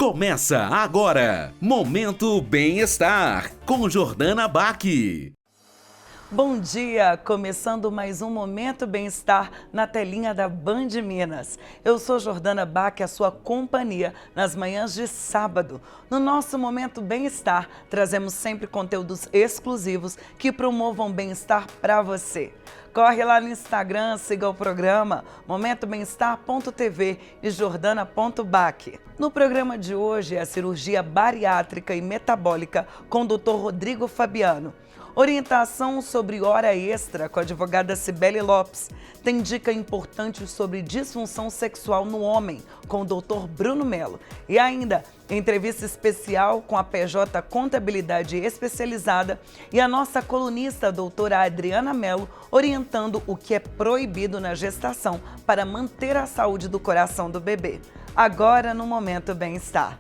Começa agora, Momento Bem-Estar, com Jordana Bach. Bom dia, começando mais um Momento Bem-Estar na telinha da Band Minas. Eu sou Jordana Bach, a sua companhia nas manhãs de sábado. No nosso Momento Bem-Estar, trazemos sempre conteúdos exclusivos que promovam bem-estar para você. Corre lá no Instagram, siga o programa momentoBemestar.tv e jordana.bach. No programa de hoje é a cirurgia bariátrica e metabólica com o Dr. Rodrigo Fabiano. Orientação sobre hora extra com a advogada Cibele Lopes. Tem dica importante sobre disfunção sexual no homem com o Dr. Bruno Melo. E ainda, entrevista especial com a PJ Contabilidade Especializada e a nossa colunista, a doutora Adriana Melo, orientando o que é proibido na gestação para manter a saúde do coração do bebê. Agora no Momento Bem-Estar.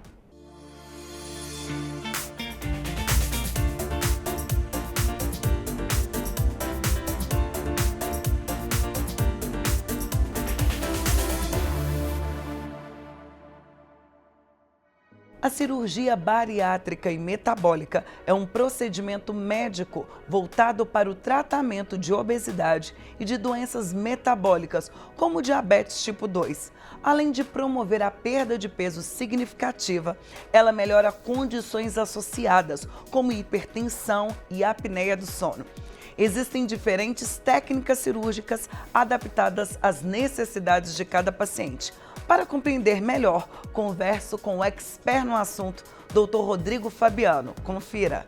A cirurgia bariátrica e metabólica é um procedimento médico voltado para o tratamento de obesidade e de doenças metabólicas, como diabetes tipo 2. Além de promover a perda de peso significativa, ela melhora condições associadas, como hipertensão e apneia do sono. Existem diferentes técnicas cirúrgicas adaptadas às necessidades de cada paciente. Para compreender melhor, converso com o expert no assunto, Dr. Rodrigo Fabiano. Confira.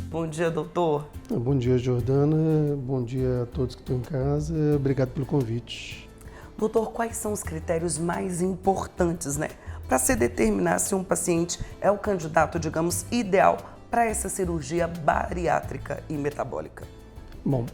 Bom dia, doutor. Bom dia, Jordana. Bom dia a todos que estão em casa. Obrigado pelo convite. Doutor, quais são os critérios mais importantes, para se determinar se um paciente é o candidato, digamos, ideal para essa cirurgia bariátrica e metabólica? Bom,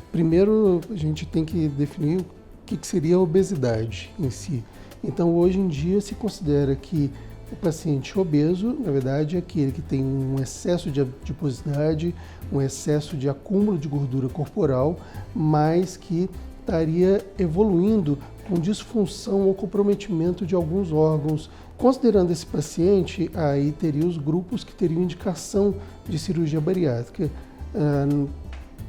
primeiro a gente tem que definir o que seria a obesidade em si. Então, hoje em dia se considera que o paciente obeso, na verdade, é aquele que tem um excesso de adiposidade, um excesso de acúmulo de gordura corporal, mas que estaria evoluindo com disfunção ou comprometimento de alguns órgãos. Considerando esse paciente, aí teria os grupos que teriam indicação de cirurgia bariátrica.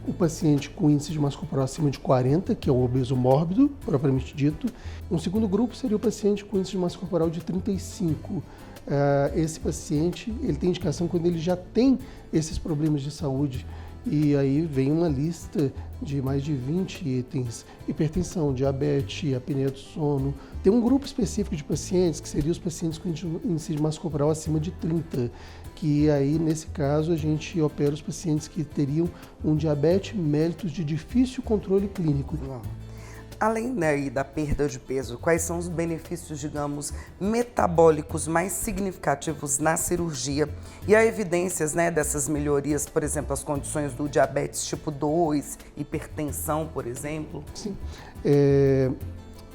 O paciente com índice de massa corporal acima de 40, que é o obeso mórbido, propriamente dito. Um segundo grupo seria o paciente com índice de massa corporal de 35. Esse paciente, ele tem indicação quando ele já tem esses problemas de saúde. E aí vem uma lista de mais de 20 itens: hipertensão, diabetes, apneia do sono. Tem um grupo específico de pacientes, que seriam os pacientes com índice de massa corporal acima de 30, que aí, nesse caso, a gente opera os pacientes que teriam um diabetes mellitus de difícil controle clínico. Além da perda de peso, quais são os benefícios, digamos, metabólicos mais significativos na cirurgia? E há evidências, dessas melhorias, por exemplo, as condições do diabetes tipo 2, hipertensão, por exemplo? Sim.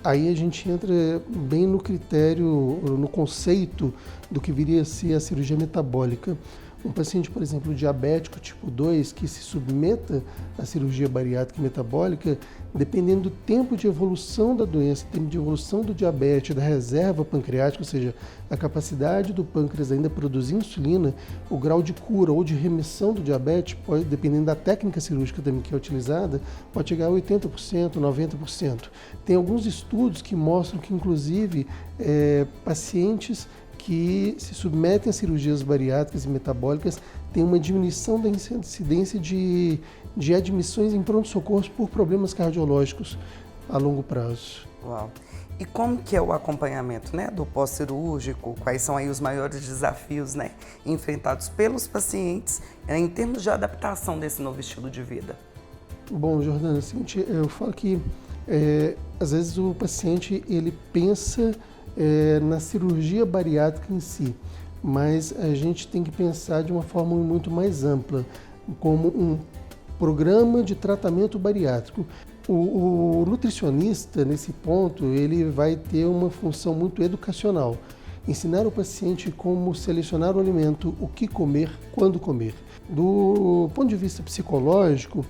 Aí a gente entra bem no critério, no conceito do que viria a ser a cirurgia metabólica. Um paciente, por exemplo, diabético tipo 2, que se submeta à cirurgia bariátrica e metabólica, dependendo do tempo de evolução da doença, tempo de evolução do diabetes, da reserva pancreática, ou seja, a capacidade do pâncreas ainda produzir insulina, o grau de cura ou de remissão do diabetes, pode, dependendo da técnica cirúrgica também que é utilizada, pode chegar a 80%, 90%. Tem alguns estudos que mostram que, inclusive, pacientes que se submetem a cirurgias bariátricas e metabólicas têm uma diminuição da incidência de admissões em pronto-socorros por problemas cardiológicos a longo prazo. Uau! E como que é o acompanhamento, do pós-cirúrgico? Quais são aí os maiores desafios, enfrentados pelos pacientes em termos de adaptação desse novo estilo de vida? Bom, Jordana, é o seguinte, eu falo que às vezes o paciente ele pensa na cirurgia bariátrica em si, mas a gente tem que pensar de uma forma muito mais ampla, como um programa de tratamento bariátrico. O nutricionista, nesse ponto, ele vai ter uma função muito educacional. Ensinar o paciente como selecionar o alimento, o que comer, quando comer. Do ponto de vista psicológico,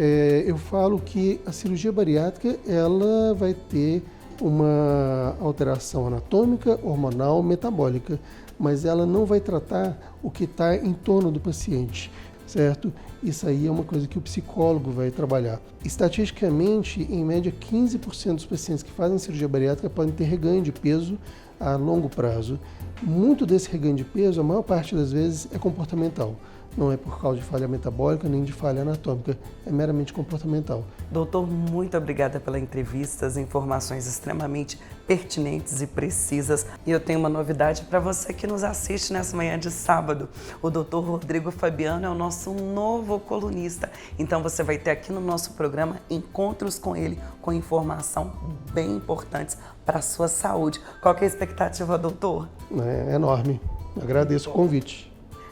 Eu falo que a cirurgia bariátrica ela vai ter uma alteração anatômica, hormonal, metabólica, mas ela não vai tratar o que está em torno do paciente, certo? Isso aí é uma coisa que o psicólogo vai trabalhar. Estatisticamente, em média, 15% dos pacientes que fazem cirurgia bariátrica podem ter reganho de peso a longo prazo. Muito desse reganho de peso, a maior parte das vezes, é comportamental. Não é por causa de falha metabólica nem de falha anatômica, é meramente comportamental. Doutor, muito obrigada pela entrevista, as informações extremamente pertinentes e precisas. E eu tenho uma novidade para você que nos assiste nessa manhã de sábado. O doutor Rodrigo Fabiano é o nosso novo colunista. Então você vai ter aqui no nosso programa encontros com ele, com informação bem importantes para a sua saúde. Qual que é a expectativa, doutor? É enorme. Agradeço o convite.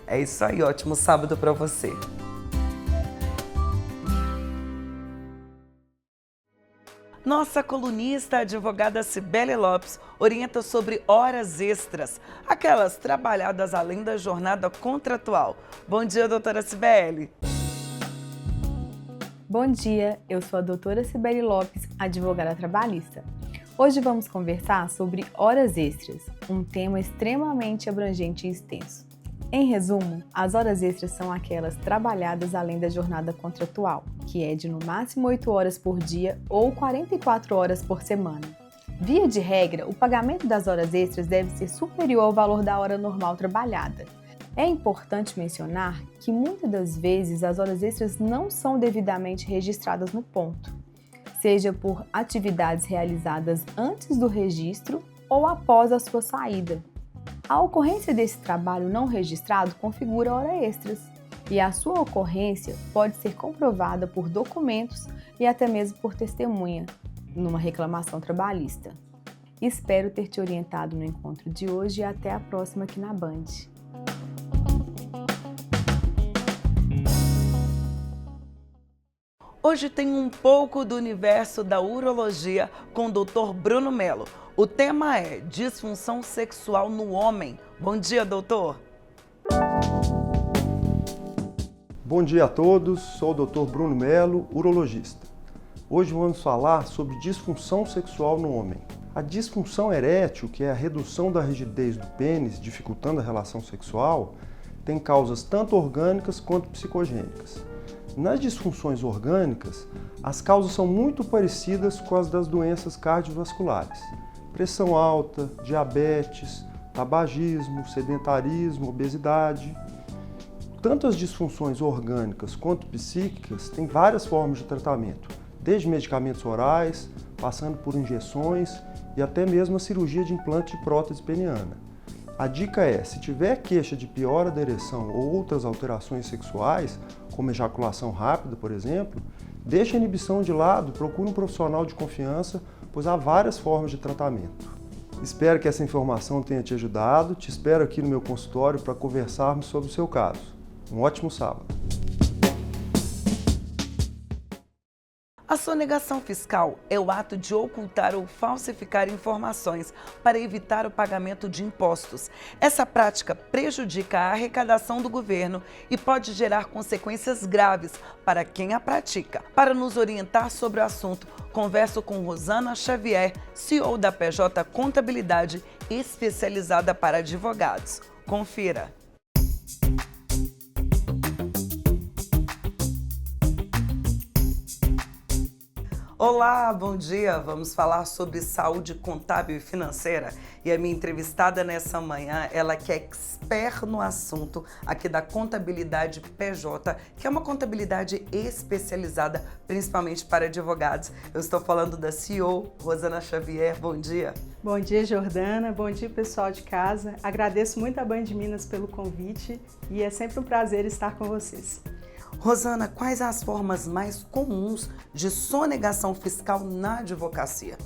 É isso aí, ótimo sábado para você. Nossa colunista, a advogada Cibele Lopes, orienta sobre horas extras, aquelas trabalhadas além da jornada contratual. Bom dia, doutora Cibele. Bom dia, eu sou a doutora Cibele Lopes, advogada trabalhista. Hoje vamos conversar sobre horas extras, um tema extremamente abrangente e extenso. Em resumo, as horas extras são aquelas trabalhadas além da jornada contratual, que é de no máximo 8 horas por dia ou 44 horas por semana. Via de regra, o pagamento das horas extras deve ser superior ao valor da hora normal trabalhada. É importante mencionar que muitas das vezes as horas extras não são devidamente registradas no ponto, seja por atividades realizadas antes do registro ou após a sua saída. A ocorrência desse trabalho não registrado configura hora extras e a sua ocorrência pode ser comprovada por documentos e até mesmo por testemunha numa reclamação trabalhista. Espero ter te orientado no encontro de hoje e até a próxima aqui na Band. Hoje tem um pouco do universo da urologia com o Dr. Bruno Melo. O tema é disfunção sexual no homem. Bom dia, doutor. Bom dia a todos, sou o Dr. Bruno Melo, urologista. Hoje vamos falar sobre disfunção sexual no homem. A disfunção erétil, que é a redução da rigidez do pênis, dificultando a relação sexual, tem causas tanto orgânicas quanto psicogênicas. Nas disfunções orgânicas, as causas são muito parecidas com as das doenças cardiovasculares. Pressão alta, diabetes, tabagismo, sedentarismo, obesidade. Tanto as disfunções orgânicas quanto psíquicas têm várias formas de tratamento, desde medicamentos orais, passando por injeções e até mesmo a cirurgia de implante de prótese peniana. A dica é, se tiver queixa de piora da ereção ou outras alterações sexuais, como ejaculação rápida, por exemplo, deixe a inibição de lado, procure um profissional de confiança, pois há várias formas de tratamento. Espero que essa informação tenha te ajudado. Te espero aqui no meu consultório para conversarmos sobre o seu caso. Um ótimo sábado. A sonegação fiscal é o ato de ocultar ou falsificar informações para evitar o pagamento de impostos. Essa prática prejudica a arrecadação do governo e pode gerar consequências graves para quem a pratica. Para nos orientar sobre o assunto, converso com Rosana Xavier, CEO da PJ Contabilidade, especializada para advogados. Confira. Olá, bom dia! Vamos falar sobre saúde contábil e financeira. E a minha entrevistada nessa manhã, ela que é expert no assunto aqui da Contabilidade PJ, que é uma contabilidade especializada principalmente para advogados. Eu estou falando da CEO, Rosana Xavier. Bom dia! Bom dia, Jordana. Bom dia, pessoal de casa. Agradeço muito a Band Minas pelo convite e é sempre um prazer estar com vocês. Rosana, quais as formas mais comuns de sonegação fiscal na advocacia?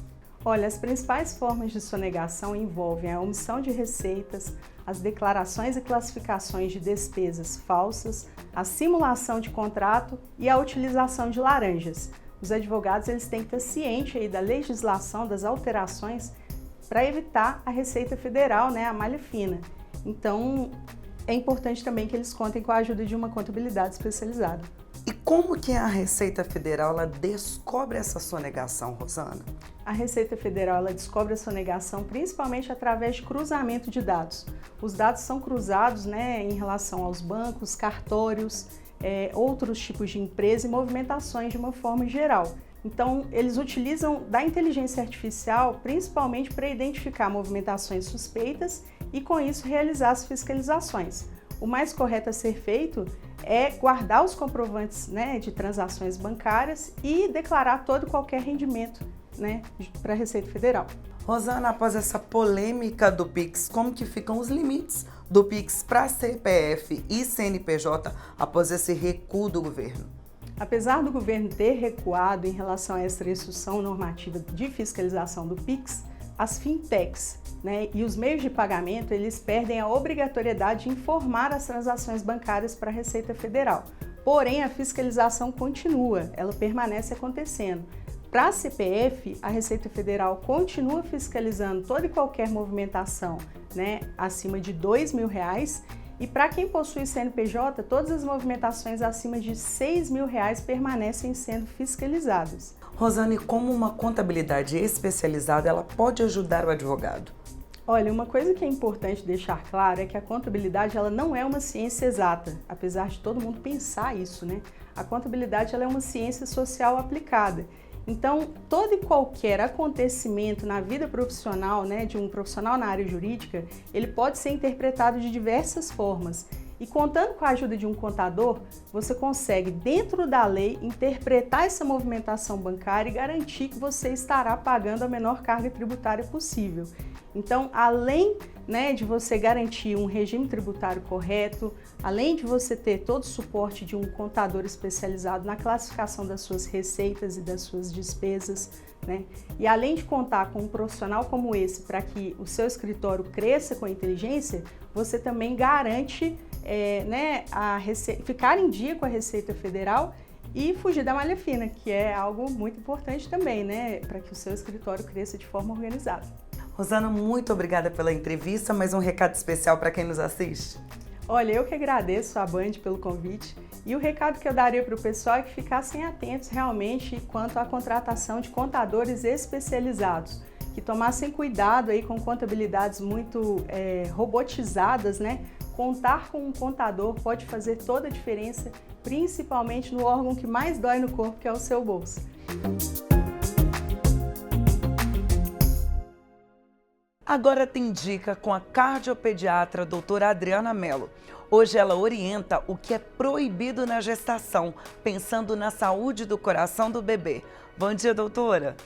Olha, as principais formas de sonegação envolvem a omissão de receitas, as declarações e classificações de despesas falsas, a simulação de contrato e a utilização de laranjas. Os advogados eles têm que estar cientes aí da legislação, das alterações, para evitar a Receita Federal, a malha fina. Então, é importante também que eles contem com a ajuda de uma contabilidade especializada. E como que a Receita Federal ela descobre essa sonegação, Rosana? A Receita Federal ela descobre a sonegação principalmente através de cruzamento de dados. Os dados são cruzados, né, em relação aos bancos, cartórios, outros tipos de empresa e movimentações de uma forma geral. Então, eles utilizam da inteligência artificial principalmente para identificar movimentações suspeitas e, com isso, realizar as fiscalizações. O mais correto a ser feito é guardar os comprovantes, né, de transações bancárias e declarar todo e qualquer rendimento, né, para a Receita Federal. Rosana, após essa polêmica do Pix, como que ficam os limites do Pix para CPF e CNPJ após esse recuo do governo? Apesar do governo ter recuado em relação a essa restrição normativa de fiscalização do Pix, as fintechs, né, e os meios de pagamento, eles perdem a obrigatoriedade de informar as transações bancárias para a Receita Federal. Porém, a fiscalização continua, ela permanece acontecendo. Para a CPF, a Receita Federal continua fiscalizando toda e qualquer movimentação, né, acima de R$2.000, e para quem possui CNPJ, todas as movimentações acima de R$6.000 permanecem sendo fiscalizadas. Rosane, como uma contabilidade especializada, ela pode ajudar o advogado? Olha, uma coisa que é importante deixar claro é que a contabilidade ela não é uma ciência exata, apesar de todo mundo pensar isso, né? A contabilidade ela é uma ciência social aplicada. Então, todo e qualquer acontecimento na vida profissional, né, de um profissional na área jurídica, ele pode ser interpretado de diversas formas. E contando com a ajuda de um contador, você consegue, dentro da lei, interpretar essa movimentação bancária e garantir que você estará pagando a menor carga tributária possível. Então, além, né, de você garantir um regime tributário correto, além de você ter todo o suporte de um contador especializado na classificação das suas receitas e das suas despesas, né, e além de contar com um profissional como esse para que o seu escritório cresça com a inteligência, você também garante né, ficar em dia com a Receita Federal e fugir da malha fina, que é algo muito importante também, né, para que o seu escritório cresça de forma organizada. Rosana, muito obrigada pela entrevista, mas um recado especial para quem nos assiste. Olha, eu que agradeço a Band pelo convite e o recado que eu daria para o pessoal é que ficassem atentos realmente quanto à contratação de contadores especializados, que tomassem cuidado aí com contabilidades muito robotizadas, né? Contar com um contador pode fazer toda a diferença, principalmente no órgão que mais dói no corpo, que é o seu bolso. Agora tem dica com a cardiopediatra doutora Adriana Mello. Hoje ela orienta o que é proibido na gestação, pensando na saúde do coração do bebê. Bom dia, doutora.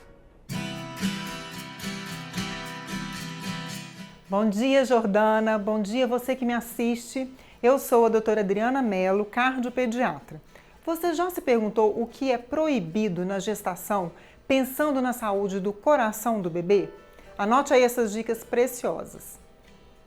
Bom dia, Jordana. Bom dia você que me assiste. Eu sou a doutora Adriana Mello, cardiopediatra. Você já se perguntou o que é proibido na gestação, pensando na saúde do coração do bebê? Anote aí essas dicas preciosas.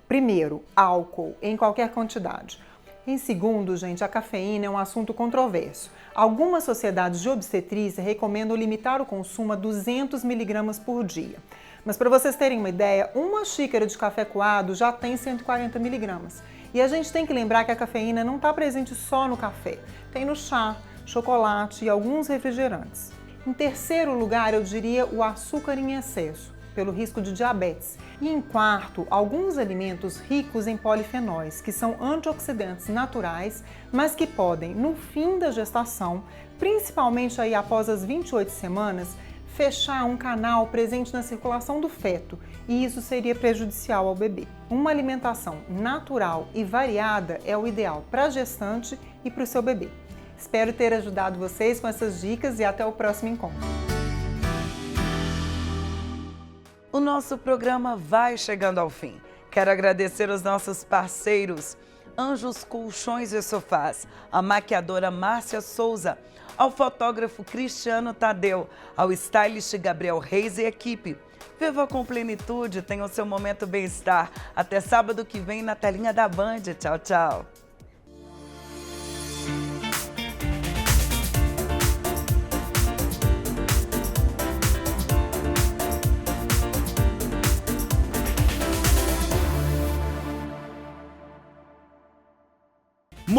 Primeiro, álcool em qualquer quantidade. Em segundo, gente, a cafeína é um assunto controverso. Algumas sociedades de obstetrícia recomendam limitar o consumo a 200 mg por dia. Mas para vocês terem uma ideia, uma xícara de café coado já tem 140 mg. E a gente tem que lembrar que a cafeína não está presente só no café. Tem no chá, chocolate e alguns refrigerantes. Em terceiro lugar, eu diria o açúcar em excesso, pelo risco de diabetes. E em quarto, alguns alimentos ricos em polifenóis, que são antioxidantes naturais, mas que podem, no fim da gestação, principalmente aí após as 28 semanas, fechar um canal presente na circulação do feto, e isso seria prejudicial ao bebê. Uma alimentação natural e variada é o ideal para a gestante e para o seu bebê. Espero ter ajudado vocês com essas dicas e até o próximo encontro. O nosso programa vai chegando ao fim. Quero agradecer aos nossos parceiros, Anjos Colchões e Sofás, a maquiadora Márcia Souza, ao fotógrafo Cristiano Tadeu, ao stylist Gabriel Reis e equipe. Viva com plenitude, tenha o seu momento bem-estar. Até sábado que vem na telinha da Band. Tchau, tchau.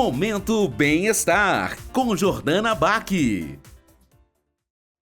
Momento Bem-Estar, com Jordana Bach.